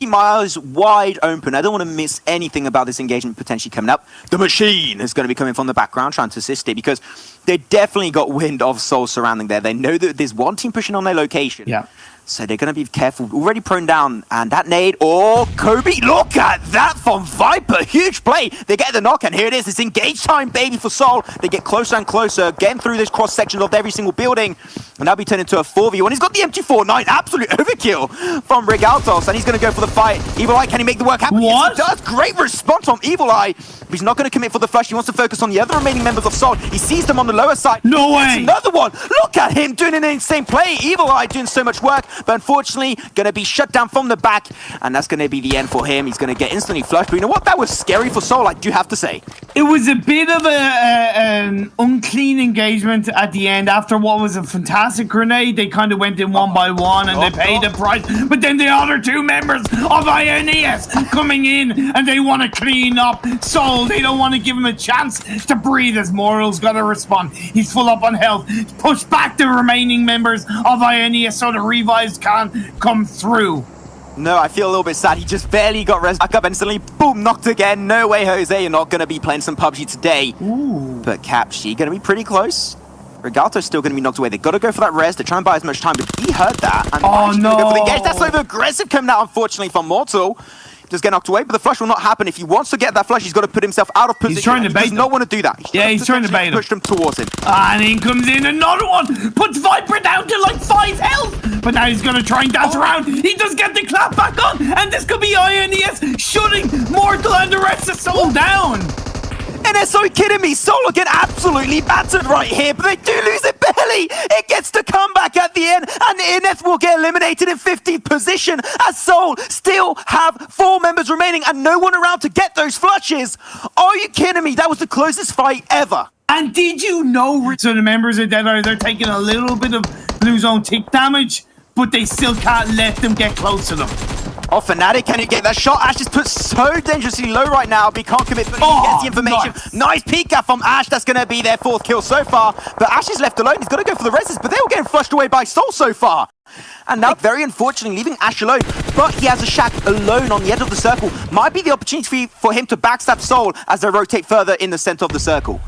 miles wide open. I don't want to miss anything about this engagement potentially coming up. The machine is going to be coming from the background trying to assist it because they definitely got wind of Soul surrounding there. They know that there's one team pushing on their location. Yeah. So they're going to be careful. Already prone down. And that nade. Oh, Kobe. Look at that from Viper. Huge play. They get the knock. And here it is. It's engage time, baby, for Soul. They get closer and closer. Getting through this cross-section of every single building. And that'll be turned into a 4v1. He's got the MT49. Absolute overkill from Rigaltos. And he's going to go for the fight. Evil Eye, can he make the work happen? What? Yes, he does. Great response from Evil Eye. But he's not going to commit for the flush. He wants to focus on the other remaining members of Soul. He sees them on the lower side. No way. Another one. Look at him doing an insane play. Evil Eye doing so much work. But unfortunately, going to be shut down from the back, and that's going to be the end for him. He's going to get instantly flushed. But you know what? That was scary for Soul, I do have to say. It was a bit of an unclean engagement at the end. After what was a fantastic grenade, they kind of went in one by one, and they paid the price. But then the other two members of INES coming in, and they want to clean up Soul. They don't want to give him a chance to breathe as Moral's got to respond. He's full up on health. Push back the remaining members of INES so the revives can come through. No, I feel a little bit sad. He just barely got res back up and suddenly, boom, knocked again. No way, Jose, you're not going to be playing some PUBG today. Ooh. But Capshi going to be pretty close. Rigalto's still going to be knocked away. They've got to go for that res to try and buy as much time, but he heard that. And oh, no. Go for the engage. That's over aggressive coming out, unfortunately, from Mortal. Just get knocked away, but the flush will not happen. If he wants to get that flush, he's got to put himself out of position. He's trying to bait him. He does not want to do that. He's trying to bait him. Push them towards him. And in comes in another one. Puts Viper down to like 5 health. But now he's going to try and dance around. He does get the clap back on. And this could be INES shutting Mortal and the rest of Soul down. NS, are you kidding me? Soul get absolutely battered right here, but they do lose it barely. It gets to come back at the end, and Ineth will get eliminated in 15th position as Soul still have 4 members remaining and no one around to get those flushes. Are you kidding me? That was the closest fight ever. And did you know, so the members of Dead Eye, they're taking a little bit of blue zone tick damage, but they still can't let them get close to them. Oh, Fnatic, can you get that shot? Ash is put so dangerously low right now, but he can't commit, but he gets the information. Nice peek out from Ash. That's going to be their 4th kill so far. But Ash is left alone. He's got to go for the reses, but they're all getting flushed away by Soul so far. And now, very unfortunately, leaving Ash alone. But he has a Shack alone on the edge of the circle. Might be the opportunity for him to backstab Soul as they rotate further in the center of the circle.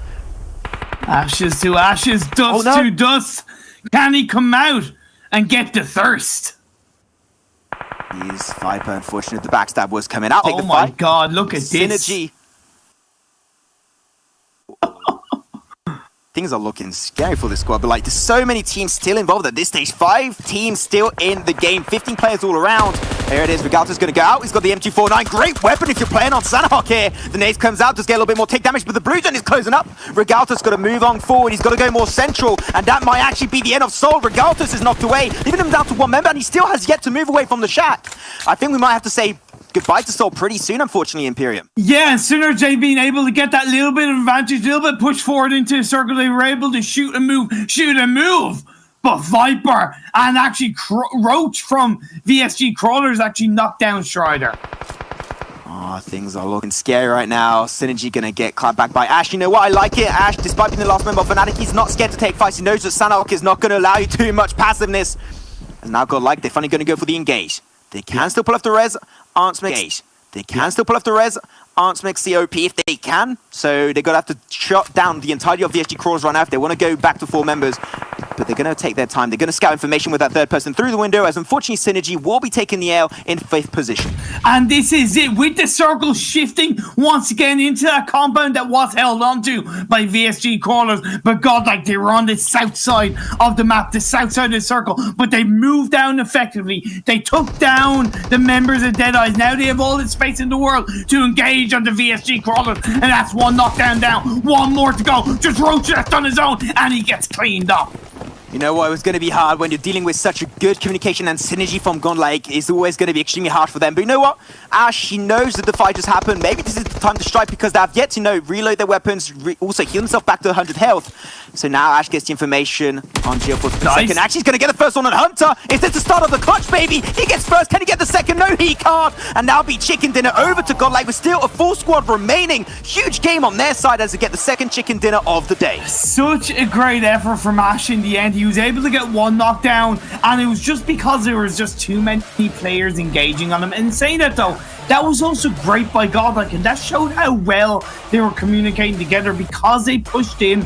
Ashes to ashes, dust to dust. Can he come out and get the thirst? He's Viper, unfortunately, the backstab was coming out. Oh my god, look at Synergy. Things are looking scary for this squad, but like there's so many teams still involved at this stage. 5 teams still in the game, 15 players all around. There it is, Rigalto's going to go out. He's got the MG49, great weapon if you're playing on Sanhok here. The nade comes out, just get a little bit more take damage, but the blue zone is closing up. Rigalto's got to move on forward, he's got to go more central, and that might actually be the end of Soul. Rigaltos is knocked away, leaving him down to 1 member, and he still has yet to move away from the Shack. I think we might have to say goodbye to Soul pretty soon, unfortunately, Imperium. Yeah, and Synergy being able to get that little bit of advantage, a little bit push forward into the circle, they were able to shoot and move. But Viper and actually Roach from VSG Crawlers actually knocked down Strider. Oh, things are looking scary right now. Synergy gonna get clapped back by Ash. You know what? I like it. Ash, despite being the last member of Fnatic, he's not scared to take fights. He knows that Sanhok is not gonna allow you too much passiveness. And now God-like, they're finally gonna go for the engage. They can still pull off the res. Aren't engage. They can still pull off the res. Aren't make COP if they can. So they're gonna have to shut down the entirety of VSG Crawlers right now if they want to go back to 4 members. But they're going to take their time. They're going to scout information with that 3rd person through the window, as unfortunately Synergy will be taking the L in 5th position. And this is it, with the circle shifting once again into that compound that was held onto by VSG Crawlers. But God, like they were on the south side of the map, the south side of the circle, but they moved down effectively. They took down the members of Dead Eyes. Now they have all the space in the world to engage on the VSG Crawlers, and that's 1 knockdown down, 1 more to go. Just Roach left on his own, and he gets cleaned up. You know what, it was going to be hard when you're dealing with such a good communication, and synergy from Godlike is always going to be extremely hard for them. But you know what? Ash, he knows that the fight just happened. Maybe this is the time to strike because they have yet to, reload their weapons, also heal himself back to 100 health. So now Ash gets the information on Geoforce for the second. Actually, he's going to get the first one on Hunter. It's the start of the clutch, baby. He gets first. Can he get the second? No, he can't. And now be chicken dinner over to Godlike with still a full squad remaining. Huge game on their side as they get the second chicken dinner of the day. Such a great effort from Ash in the end. He He was able to get one knockdown, and it was just because there was just too many players engaging on him. And saying that though, that was also great by Godlike, and that showed how well they were communicating together because they pushed in